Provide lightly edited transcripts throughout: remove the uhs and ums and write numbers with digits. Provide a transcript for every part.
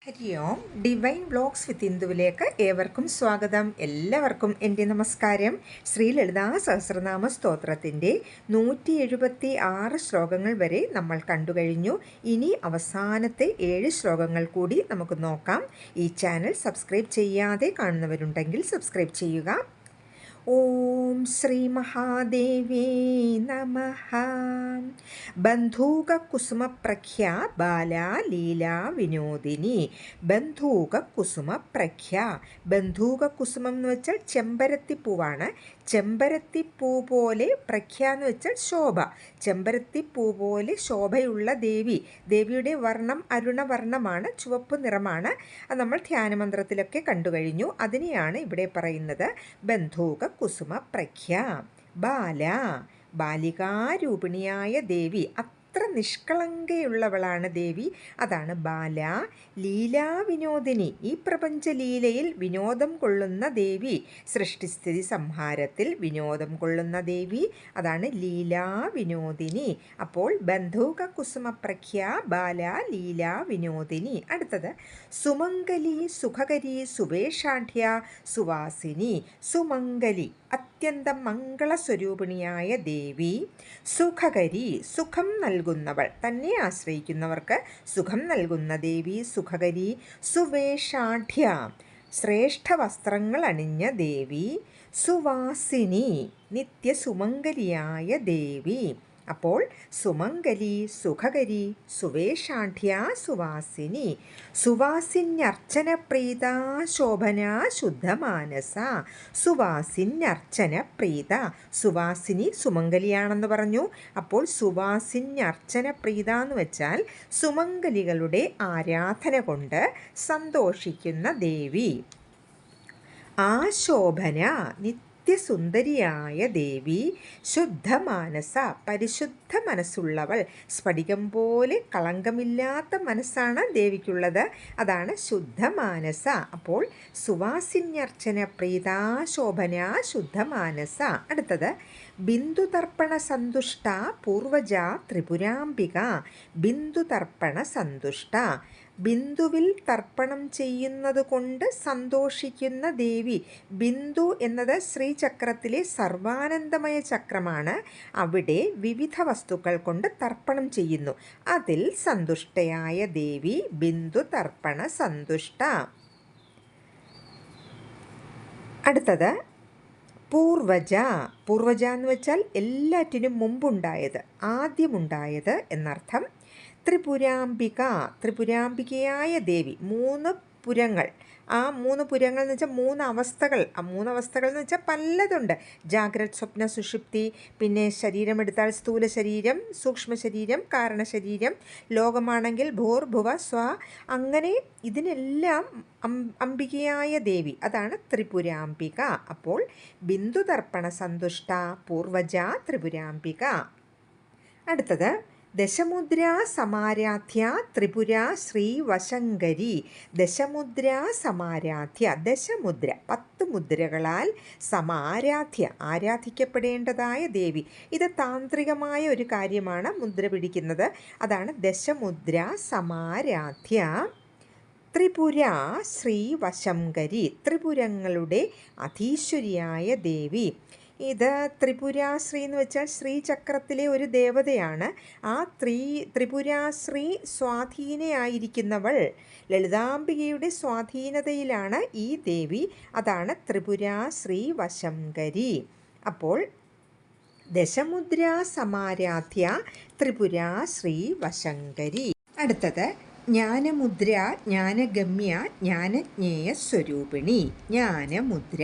ഹരി ഓം. Divine blogs വിത്ത് ഇന്ദുവിലേക്ക് ഏവർക്കും സ്വാഗതം. എല്ലാവർക്കും എൻ്റെ നമസ്കാരം. ശ്രീ ലളിതാ സഹസ്രനാമ സ്തോത്രത്തിൻ്റെ 176 ശ്ലോകങ്ങൾ വരെ നമ്മൾ കണ്ടുകഴിഞ്ഞു. ഇനി അവസാനത്തെ 7 ശ്ലോകങ്ങൾ കൂടി നമുക്ക് നോക്കാം. ഈ ചാനൽ സബ്സ്ക്രൈബ് ചെയ്യാതെ കാണുന്നവരുണ്ടെങ്കിൽ സബ്സ്ക്രൈബ് ചെയ്യുക. ഓം ശ്രീ മഹാദേവേ നമഃ. ബന്ധൂകകുസുമപ്രഖ്യാ ബാലാ ലീലാ വിനോദിനി. ബന്ധൂകകുസുമപ്രഖ്യാ. ബന്ധൂകകുസുമം എന്ന് വെച്ചാൽ ചെമ്പരത്തിപ്പൂവാണ്. ചെമ്പരത്തിപ്പൂ പോലെ പ്രഖ്യ എന്ന് വെച്ചാൽ ശോഭ. ചെമ്പരത്തിപ്പൂ പോലെ ശോഭയുള്ള ദേവി. ദേവിയുടെ വർണ്ണം അരുണവർണ്ണമാണ്, ചുവപ്പ് നിറമാണ്. അത് നമ്മൾ ധ്യാനമന്ത്രത്തിലൊക്കെ കണ്ടുകഴിഞ്ഞു. അതിനെയാണ് ഇവിടെ പറയുന്നത് ബന്ധൂക കുസുമ പ്രഖ്യ. ബാല, ബാലികാരൂപിണിയായ ദേവി. അത്ര നിഷ്കളങ്കയുള്ളവളാണ് ദേവി. അതാണ് ബാല. ലീലാ വിനോദിനി, ഈ പ്രപഞ്ച ലീലയിൽ വിനോദം കൊള്ളുന്ന ദേവി. സൃഷ്ടിസ്ഥിതി സംഹാരത്തിൽ വിനോദം കൊള്ളുന്ന ദേവി. അതാണ് ലീലാ വിനോദിനി. അപ്പോൾ ബന്ധൂക കുസുമ പ്രഖ്യ ബാല ലീലാ വിനോദിനി. അടുത്തത് സുമംഗലി സുഖകരി സുവേഷാഢ്യ സുവാസിനി. സുമംഗലി, അത്യന്തം മംഗളസ്വരൂപിണിയായ ദേവി. സുഖകരി, സുഖം നൽകുന്നവൾ. തന്നെ ആശ്രയിക്കുന്നവർക്ക് സുഖം നൽകുന്ന ദേവി സുഖകരി. സുവേഷാഢ്യ, ശ്രേഷ്ഠ വസ്ത്രങ്ങൾ അണിഞ്ഞ ദേവി. സുവാസിനി, നിത്യസുമംഗലിയായ ദേവി. അപ്പോൾ സുമംഗലി, സുഖകരി, സുവേഷാഢ്യ, സുവാസിനി. സുവാസിന്യർച്ചന പ്രീത ശോഭന ശുദ്ധമാനസ. സുവാസിന്യർച്ചന പ്രീത. സുവാസിനി സുമംഗലിയാണെന്ന് പറഞ്ഞു. അപ്പോൾ സുവാസിന്യർച്ചന പ്രീത എന്ന് വെച്ചാൽ സുമംഗലികളുടെ ആരാധന കൊണ്ട് സന്തോഷിക്കുന്ന ദേവി. ആ ശോഭന, നിത്യസുന്ദരിയായ ദേവി. ശുദ്ധമാനസ, പരിശുദ്ധ മനസ്സുള്ളവൾ. സ്ഫടികം പോലെ കളങ്കമില്ലാത്ത മനസ്സാണ് ദേവിക്കുള്ളത്. അതാണ് ശുദ്ധമാനസ. അപ്പോൾ സുവാസിന്യർച്ചന പ്രീത ശോഭന ശുദ്ധമാനസ. അടുത്തത് ബിന്ദുതർപ്പണ സന്തുഷ്ട പൂർവജ ത്രിപുരാംബിക. ബിന്ദുതർപ്പണ സന്തുഷ്ട, ബിന്ദുവിൽ തർപ്പണം ചെയ്യുന്നത് കൊണ്ട് സന്തോഷിക്കുന്ന ദേവി. ബിന്ദു എന്നത് ശ്രീചക്രത്തിലെ സർവാനന്ദമയ ചക്രമാണ്. അവിടെ വിവിധ വസ്തുക്കൾ കൊണ്ട് തർപ്പണം ചെയ്യുന്നു. അതിൽ സന്തുഷ്ടയായ ദേവി ബിന്ദു തർപ്പണ സന്തുഷ്ട. അടുത്തത് പൂർവജ. പൂർവജ എന്ന് വെച്ചാൽ എല്ലാറ്റിനും മുമ്പുണ്ടായത്, ആദ്യമുണ്ടായത് എന്നർത്ഥം. ത്രിപുരാംബിക, ത്രിപുരാംബികയായ ദേവി. 3 പുരങ്ങൾ. ആ 3 പുരങ്ങൾ എന്ന് വെച്ചാൽ 3 അവസ്ഥകൾ. ആ 3 അവസ്ഥകൾ എന്ന് വെച്ചാൽ പലതുണ്ട്. ജാഗ്രത്, സ്വപ്ന, സുഷുപ്തി. പിന്നെ ശരീരമെടുത്താൽ സ്ഥൂല ശരീരം, സൂക്ഷ്മ ശരീരം, കാരണശരീരം. ലോകമാണെങ്കിൽ ഭൂർ ഭുവ സ്വ. അങ്ങനെ ഇതിനെല്ലാം അംബികയായ ദേവി. അതാണ് ത്രിപുരാംബിക. അപ്പോൾ ബിന്ദുതർപ്പണ സന്തുഷ്ട പൂർവജ ത്രിപുരാംബിക. അടുത്തത് ദശമുദ്ര സമാരാധ്യ ത്രിപുര ശ്രീ വശങ്കരി. ദശമുദ്ര സമാരാധ്യ, ദശമുദ്ര 10 മുദ്രകളാൽ സമാരാധ്യ, ആരാധിക്കപ്പെടേണ്ടതായ ദേവി. ഇത് താന്ത്രികമായ ഒരു കാര്യമാണ്, മുദ്ര പിടിക്കുന്നത്. അതാണ് ദശമുദ്ര സമാരാധ്യ. ത്രിപുര ശ്രീ വശങ്കരി, ത്രിപുരങ്ങളുടെ അധീശ്വരിയായ ദേവി. ഇത് ത്രിപുരാശ്രീ എന്ന് വെച്ചാൽ ശ്രീചക്രത്തിലെ ഒരു ദേവതയാണ്. ആ ത്രിപുരാശ്രീ സ്വാധീനയായിരിക്കുന്നവൾ. ലളിതാംബികയുടെ സ്വാധീനതയിലാണ് ഈ ദേവി. അതാണ് വശങ്കരി. അപ്പോൾ ദശമുദ്ര സമാരാധ്യ വശങ്കരി. അടുത്തത് ജ്ഞാനമുദ്ര ജ്ഞാനഗമ്യ ജ്ഞാനജ്ഞേയ സ്വരൂപിണി. ജ്ഞാനമുദ്ര,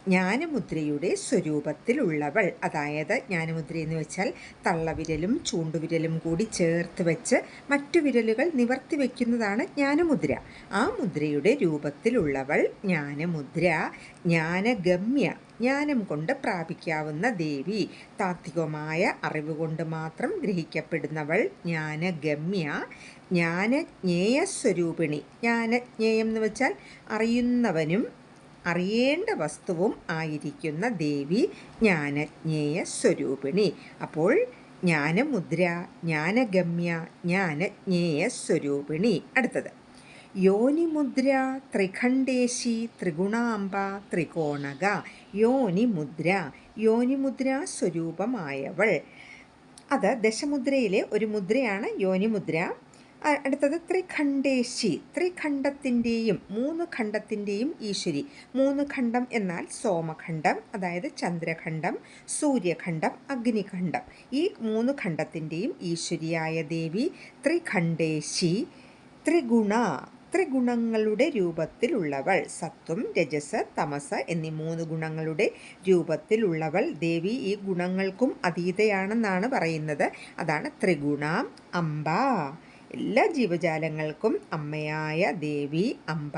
ജ്ഞാനമുദ്രയുടെ സ്വരൂപത്തിലുള്ളവൾ. അതായത് ജ്ഞാനമുദ്ര എന്ന് വെച്ചാൽ തള്ളവിരലും ചൂണ്ടുവിരലും കൂടി ചേർത്ത് വെച്ച് മറ്റു വിരലുകൾ നിവർത്തി വയ്ക്കുന്നതാണ് ജ്ഞാനമുദ്ര. ആ മുദ്രയുടെ രൂപത്തിലുള്ളവൾ ജ്ഞാനമുദ്ര. ജ്ഞാനഗമ്യ, ജ്ഞാനം കൊണ്ട് പ്രാപിക്കാവുന്ന ദേവി. താത്വികമായ അറിവ് കൊണ്ട് മാത്രം ഗ്രഹിക്കപ്പെടുന്നവൾ ജ്ഞാനഗമ്യ. ജ്ഞാനജ്ഞേയ സ്വരൂപിണി. ജ്ഞാനജ്ഞേയം എന്ന് വെച്ചാൽ അറിയുന്നവനും അറിയേണ്ട വസ്തുവും ആയിരിക്കുന്ന ദേവി ജ്ഞാനജ്ഞേയ സ്വരൂപിണി. അപ്പോൾ ജ്ഞാനമുദ്ര, ജ്ഞാനഗമ്യ, ജ്ഞാനജ്ഞേയ സ്വരൂപിണി. അടുത്തത് യോനിമുദ്ര ത്രിഖണ്ഡേശി ത്രിഗുണാംബ ത്രികോണക. യോനിമുദ്ര, യോനിമുദ്ര സ്വരൂപമായവൾ. അത് ദശമുദ്രയിലെ ഒരു മുദ്രയാണ് യോനിമുദ്ര. അടുത്തത് ത്രിഖണ്ഡേശി, ത്രിഖണ്ഡത്തിൻ്റെയും 3 ഖണ്ഡത്തിൻ്റെയും ഈശ്വരി. 3 ഖണ്ഡം എന്നാൽ സോമഖണ്ഡം, അതായത് ചന്ദ്രഖണ്ഡം, സൂര്യഖണ്ഡം, അഗ്നിഖണ്ഡം. ഈ 3 ഖണ്ഡത്തിൻ്റെയും ഈശ്വരിയായ ദേവി ത്രിഖണ്ഡേശി. ത്രിഗുണ, ത്രിഗുണങ്ങളുടെ രൂപത്തിലുള്ളവൾ. സത്വം, രജസ്, തമസ് എന്നീ 3 ഗുണങ്ങളുടെ രൂപത്തിലുള്ളവൾ ദേവി ഈ ഗുണങ്ങൾക്കും അതീതയാണെന്നാണ് പറയുന്നത്. അതാണ് ത്രിഗുണാം അംബ. എല്ലാ ജീവജാലങ്ങൾക്കും അമ്മയായ ദേവി അംബ.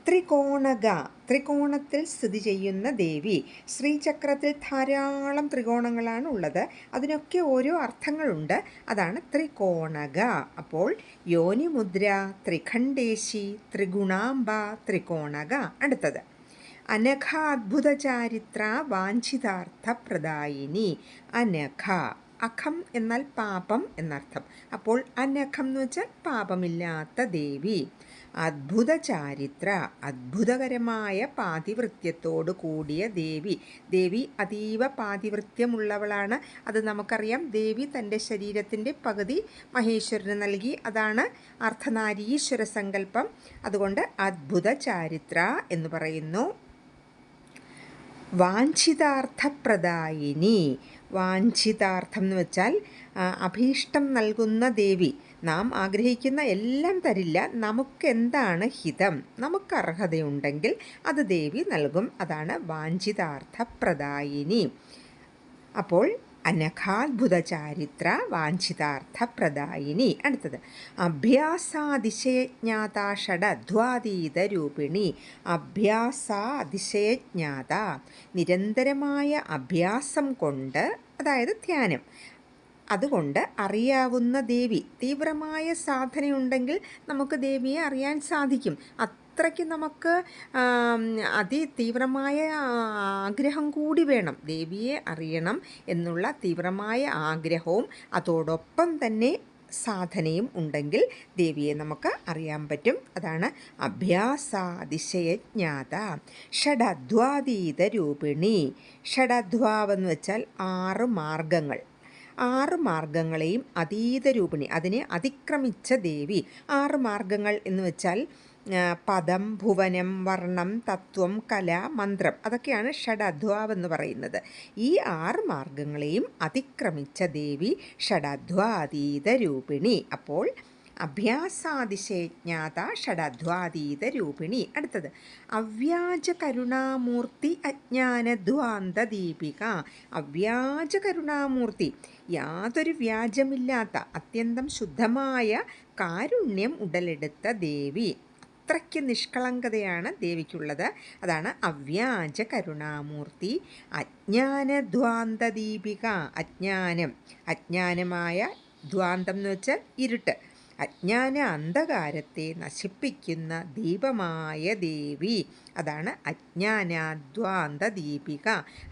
ത്രികോണക, ത്രികോണത്തിൽ സ്ഥിതി ചെയ്യുന്ന ദേവി. ശ്രീചക്രത്തിൽ ധാരാളം ത്രികോണങ്ങളാണ് ഉള്ളത്. അതിനൊക്കെ ഓരോ അർത്ഥങ്ങളുണ്ട്. അതാണ് ത്രികോണക. അപ്പോൾ യോനിമുദ്ര, ത്രിഖണ്ഡേശി, ത്രിഗുണാംബ, ത്രികോണക. അടുത്തത് അനഘ അദ്ഭുത ചാരിത്ര വാഞ്ചിതാർത്ഥപ്രദായിനി. അനഘ, അഖം എന്നാൽ പാപം എന്നർത്ഥം. അപ്പോൾ അനഘം എന്ന് വെച്ചാൽ പാപമില്ലാത്ത ദേവി. അദ്ഭുത ചാരിത്ര, അദ്ഭുതകരമായ പാതിവൃത്യത്തോടു കൂടിയ ദേവി. ദേവി അതീവ പാതിവൃത്യമുള്ളവളാണ്. അത് നമുക്കറിയാം. ദേവി തൻ്റെ ശരീരത്തിൻ്റെ പകുതി മഹേശ്വരന് നൽകി. അതാണ് അർദ്ധനാരീശ്വര സങ്കല്പം. അതുകൊണ്ട് അദ്ഭുത ചാരിത്ര എന്ന് പറയുന്നു. വാഞ്ചിതാർത്ഥപ്രദായിനി, വാഞ്ചിതാർത്ഥം എന്ന് വെച്ചാൽ അഭീഷ്ടം നൽകുന്ന ദേവി. നാം ആഗ്രഹിക്കുന്ന എല്ലാം തരില്ല. നമുക്കെന്താണ് ഹിതം, നമുക്ക് അർഹതയുണ്ടെങ്കിൽ അത് ദേവി നൽകും. അതാണ് വാഞ്ചിതാർത്ഥപ്രദായിനി. അപ്പോൾ അനഘാത്ഭുത ചാരിത്ര വാഞ്ചിതാർത്ഥപ്രദായിനി. അടുത്തത് അഭ്യാസാതിശയജ്ഞാത ഷഡധ്വാതീത രൂപിണി. അഭ്യാസാതിശയജ്ഞാത, നിരന്തരമായ അഭ്യാസം കൊണ്ട്, അതായത് ധ്യാനം, അതുകൊണ്ട് അറിയാവുന്ന ദേവി. തീവ്രമായ സാധനയുണ്ടെങ്കിൽ നമുക്ക് ദേവിയെ അറിയാൻ സാധിക്കും. അത്രയ്ക്ക് നമുക്ക് അതിതീവ്രമായ ആഗ്രഹം കൂടി വേണം. ദേവിയെ അറിയണം എന്നുള്ള തീവ്രമായ ആഗ്രഹവും അതോടൊപ്പം തന്നെ സാധനയും ഉണ്ടെങ്കിൽ ദേവിയെ നമുക്ക് അറിയാൻ പറ്റും. അതാണ് അഭ്യാസാതിശയജ്ഞാത. ഷഡധ്വാതീത രൂപിണി. ഷഡധ്വാവെന്ന് വെച്ചാൽ 6 മാർഗങ്ങൾ. 6 മാർഗങ്ങളെയും അതീത രൂപിണി, അതിനെ അതിക്രമിച്ച ദേവി. 6 മാർഗങ്ങൾ എന്ന് വെച്ചാൽ പദം, ഭുവനം, വർണ്ണം, തത്വം, കല, മന്ത്രം, അതൊക്കെയാണ് ഷഡധ്വാവെന്ന് പറയുന്നത്. ഈ 6 മാർഗങ്ങളെയും അതിക്രമിച്ച ദേവി ഷഡധ്വാതീത രൂപിണി. അപ്പോൾ അഭ്യാസാതിശയജ്ഞാത ഷഡധ്വാതീത രൂപിണി. അടുത്തത് അവ്യാജ കരുണാമൂർത്തി അജ്ഞാനധ്വാന്ത ദീപിക. അവ്യാജ കരുണാമൂർത്തി, യാതൊരു വ്യാജമില്ലാത്ത അത്യന്തം ശുദ്ധമായ കാരുണ്യം ഉടലെടുത്ത ദേവി. അത്രയ്ക്ക് നിഷ്കളങ്കതയാണ് ദേവിക്കുള്ളത്. അതാണ് അവ്യാജ കരുണാമൂർത്തി. അജ്ഞാനധ്വാന്ത ദീപിക, അജ്ഞാനം, അജ്ഞാനമായ ധ്വാന്തം എന്ന് വെച്ചാൽ ഇരുട്ട്, അജ്ഞാന അന്ധകാരത്തെ നശിപ്പിക്കുന്ന ദീപമായ ദേവി. അതാണ് അജ്ഞാനാധ്വാന്ത ദീപിക.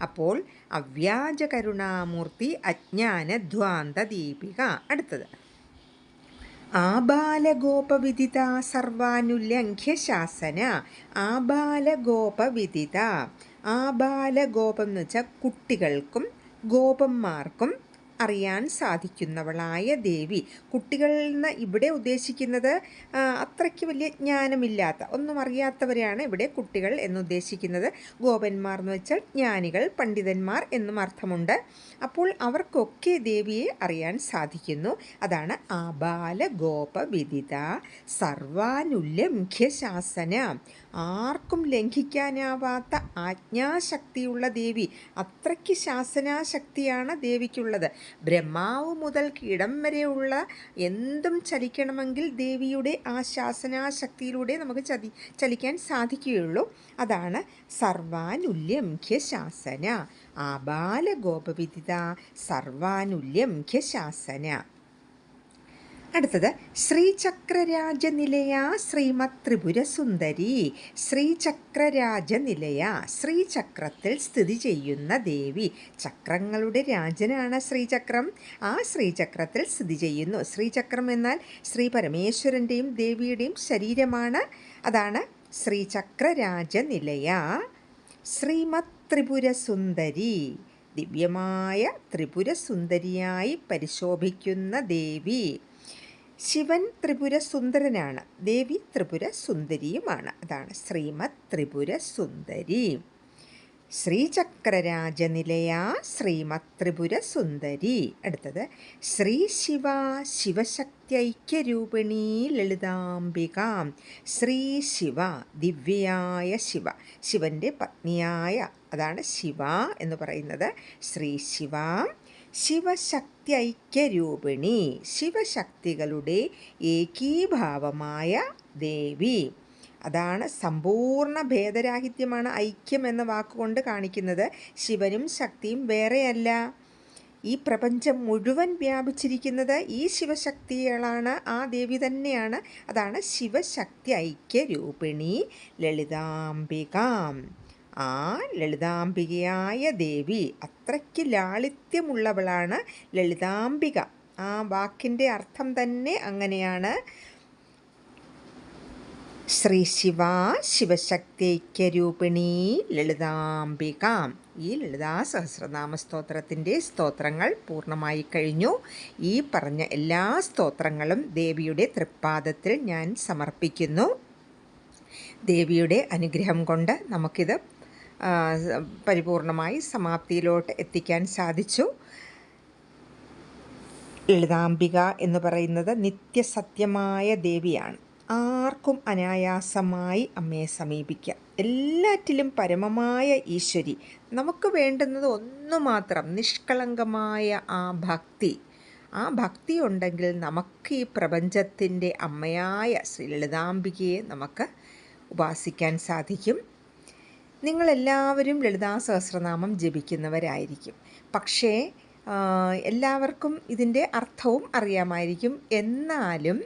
അപ്പോൾ അവ്യാജ കരുണാമൂർത്തി, അജ്ഞാനധ്വാന്ത ദീപിക. അടുത്തത് ആബാലഗോപവിദിത സർവാനുല്യംഘ്യ ശാസന. ആബാലഗോപവിദിത, ആബാലഗോപം എന്ന് വെച്ചാൽ കുട്ടികൾക്കും ഗോപന്മാർക്കും അറിയാൻ സാധിക്കുന്നവളായ ദേവി. കുട്ടികളിൽ നിന്ന് ഇവിടെ ഉദ്ദേശിക്കുന്നത് അത്രയ്ക്ക് വലിയ ജ്ഞാനമില്ലാത്ത, ഒന്നും അറിയാത്തവരെയാണ് ഇവിടെ കുട്ടികൾ എന്നുദ്ദേശിക്കുന്നത്. ഗോപന്മാർ എന്ന് വെച്ചാൽ ജ്ഞാനികൾ, പണ്ഡിതന്മാർ എന്നും അർത്ഥമുണ്ട്. അപ്പോൾ അവർക്കൊക്കെ ദേവിയെ അറിയാൻ സാധിക്കുന്നു. അതാണ് ആബാല ഗോപ വിദിത സർവാനുല്യംഘ്യ ശാസന. ആർക്കും ലംഘിക്കാനാവാത്ത ആജ്ഞാശക്തിയുള്ള ദേവി. അത്രയ്ക്ക് ശാസനാശക്തിയാണ് ദേവിക്കുള്ളത്. ബ്രഹ്മാവ് മുതൽ കീടം വരെയുള്ള എന്തും ചലിക്കണമെങ്കിൽ ദേവിയുടെ ആ ശാസനാശക്തിയിലൂടെ നമുക്ക് ചലിക്കാൻ സാധിക്കുകയുള്ളൂ. അതാണ് സർവാനുല്യംഘ്യ ശാസന. ആബാല ഗോപവിദിത സർവാനുല്യംഘ്യ ശാസന. അടുത്തത് ശ്രീചക്രരാജനിലയ ശ്രീമത് ത്രിപുരസുന്ദരി. ശ്രീചക്രരാജനിലയ, ശ്രീചക്രത്തിൽ സ്ഥിതി ചെയ്യുന്ന ദേവി. ചക്രങ്ങളുടെ രാജനാണ് ശ്രീചക്രം. ആ ശ്രീചക്രത്തിൽ സ്ഥിതി ചെയ്യുന്നു. ശ്രീചക്രം എന്നാൽ ശ്രീ പരമേശ്വരൻ്റെയും ദേവിയുടെയും ശരീരമാണ്. അതാണ് ശ്രീചക്രരാജനിലയ. ശ്രീമത് ത്രിപുരസുന്ദരി, ദിവ്യമായ ത്രിപുരസുന്ദരിയായി പരിശോഭിക്കുന്ന ദേവി. ശിവൻ ത്രിപുര സുന്ദരനാണ്, ദേവി ത്രിപുര സുന്ദരിയുമാണ്. അതാണ് ശ്രീമത് ത്രിപുര സുന്ദരി. ശ്രീചക്രരാജനിലയ ശ്രീമത് ത്രിപുര സുന്ദരി. അടുത്തത് ശ്രീ ശിവ, ശിവശക്തിഐക്യരൂപിണീ ലളിതാംബിക. ശ്രീ ശിവ, ദിവ്യയായ ശിവ, ശിവൻ്റെ പത്നിയായ, അതാണ് ശിവ എന്ന് പറയുന്നത്. ശ്രീ ശിവ, ശിവശക്തി ഐക്യരൂപിണി, ശിവശക്തികളുടെ ഏകീഭാവമായ ദേവി. അതാണ് സമ്പൂർണ്ണ ഭേദരാഹിത്യമാണ് ഐക്യം എന്ന വാക്കുകൊണ്ട് കാണിക്കുന്നത്. ശിവനും ശക്തിയും വേറെയല്ല. ഈ പ്രപഞ്ചം മുഴുവൻ വ്യാപിച്ചിരിക്കുന്നത് ഈ ശിവശക്തികളാണ്, ആ ദേവി തന്നെയാണ്. അതാണ് ശിവശക്തി ഐക്യരൂപിണി ലളിതാംബിക. ആ ലളിതാംബികയായ ദേവി, അത്രയ്ക്ക് ലാളിത്യമുള്ളവളാണ് ലളിതാംബിക. ആ വാക്കിൻ്റെ അർത്ഥം തന്നെ അങ്ങനെയാണ്. ശ്രീ ശിവ, ശിവശക്തിഐക്യരൂപിണി ലളിതാംബിക. ഈ ലളിതാ സഹസ്രനാമ സ്തോത്രത്തിൻ്റെ സ്തോത്രങ്ങൾ പൂർണ്ണമായി കഴിഞ്ഞു. ഈ പറഞ്ഞ എല്ലാ സ്തോത്രങ്ങളും ദേവിയുടെ തൃപ്പാദത്തിൽ ഞാൻ സമർപ്പിക്കുന്നു. ദേവിയുടെ അനുഗ്രഹം കൊണ്ട് നമുക്കിത് പരിപൂർണമായി സമാപ്തിയിലോട്ട് എത്തിക്കാൻ സാധിച്ചു. ലളിതാംബിക എന്ന് പറയുന്നത് നിത്യസത്യമായ ദേവിയാണ്. ആർക്കും അനായാസമായി അമ്മയെ സമീപിക്കാം. എല്ലാറ്റിലും പരമമായ ഈശ്വരി. നമുക്ക് വേണ്ടുന്നത് ഒന്നു മാത്രം, നിഷ്കളങ്കമായ ആ ഭക്തി. ആ ഭക്തി ഉണ്ടെങ്കിൽ നമുക്ക് ഈ പ്രപഞ്ചത്തിൻ്റെ അമ്മയായ ശ്രീ ലളിതാംബികയെ നമുക്ക് ഉപാസിക്കാൻ സാധിക്കും. നിങ്ങളെല്ലാവരും ലളിതാ സഹസ്രനാമം ജപിക്കുന്നവരായിരിക്കും. പക്ഷേ എല്ലാവർക്കും ഇതിൻ്റെ അർത്ഥവും അറിയാമായിരിക്കും. എന്നാലും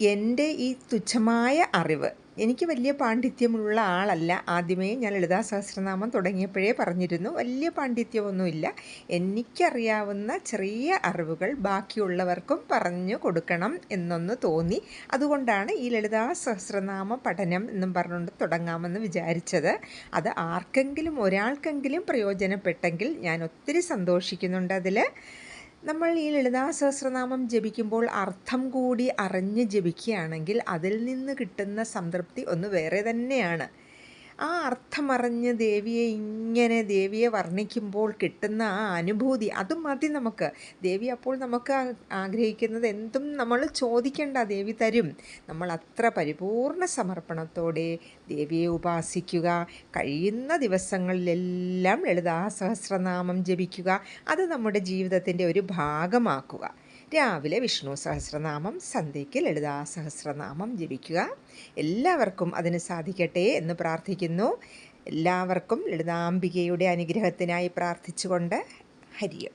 എൻ്റെ ഈ തുച്ഛമായ അറിവ്, എനിക്ക് വലിയ പാണ്ഡിത്യമുള്ള ആളല്ല. ആദ്യമേ ഞാൻ ലളിതാ സഹസ്രനാമം തുടങ്ങിയപ്പോഴേ പറഞ്ഞിരുന്നു, വലിയ പാണ്ഡിത്യമൊന്നുമില്ല. എനിക്കറിയാവുന്ന ചെറിയ അറിവുകൾ ബാക്കിയുള്ളവർക്കും പറഞ്ഞു കൊടുക്കണം എന്നൊന്ന് തോന്നി. അതുകൊണ്ടാണ് ഈ ലളിതാ സഹസ്രനാമ പഠനം എന്നും പറഞ്ഞുകൊണ്ട് തുടങ്ങാമെന്ന് വിചാരിച്ചത്. അത് ആർക്കെങ്കിലും ഒരാൾക്കെങ്കിലും പ്രയോജനപ്പെട്ടെങ്കിൽ ഞാൻ ഒത്തിരി സന്തോഷിക്കുന്നുണ്ട്. അതിൽ നമ്മൾ ഈ ലളിതാ സഹസ്രനാമം ജപിക്കുമ്പോൾ അർത്ഥം കൂടി അറിഞ്ഞ് ജപിക്കുകയാണെങ്കിൽ അതിൽ നിന്ന് കിട്ടുന്ന സംതൃപ്തി ഒന്ന് വേറെ തന്നെയാണ്. ആ അർത്ഥമറിഞ്ഞ് ദേവിയെ വർണ്ണിക്കുമ്പോൾ കിട്ടുന്ന ആ അനുഭൂതി, അത് മതി നമുക്ക്. ദേവി അപ്പോൾ നമുക്ക് ആഗ്രഹിക്കുന്നത് എന്തും നമ്മൾ ചോദിക്കേണ്ട, ദേവി തരും. നമ്മൾ അത്ര പരിപൂർണ സമർപ്പണത്തോടെ ദേവിയെ ഉപാസിക്കുക. കഴിയുന്ന ദിവസങ്ങളിലെല്ലാം ലളിതാ സഹസ്രനാമം ജപിക്കുക. അത് നമ്മുടെ ജീവിതത്തിൻ്റെ ഒരു ഭാഗമാക്കുക. രാവിലെ വിഷ്ണു സഹസ്രനാമം, സന്ധ്യയ്ക്ക് ലളിതാ സഹസ്രനാമം ജപിക്കുക. എല്ലാവർക്കും അതിന് സാധിക്കട്ടെ എന്ന് പ്രാർത്ഥിക്കുന്നു. എല്ലാവർക്കും ലളിതാംബികയുടെ അനുഗ്രഹത്തിനായി പ്രാർത്ഥിച്ചുകൊണ്ട് ഹരിയം.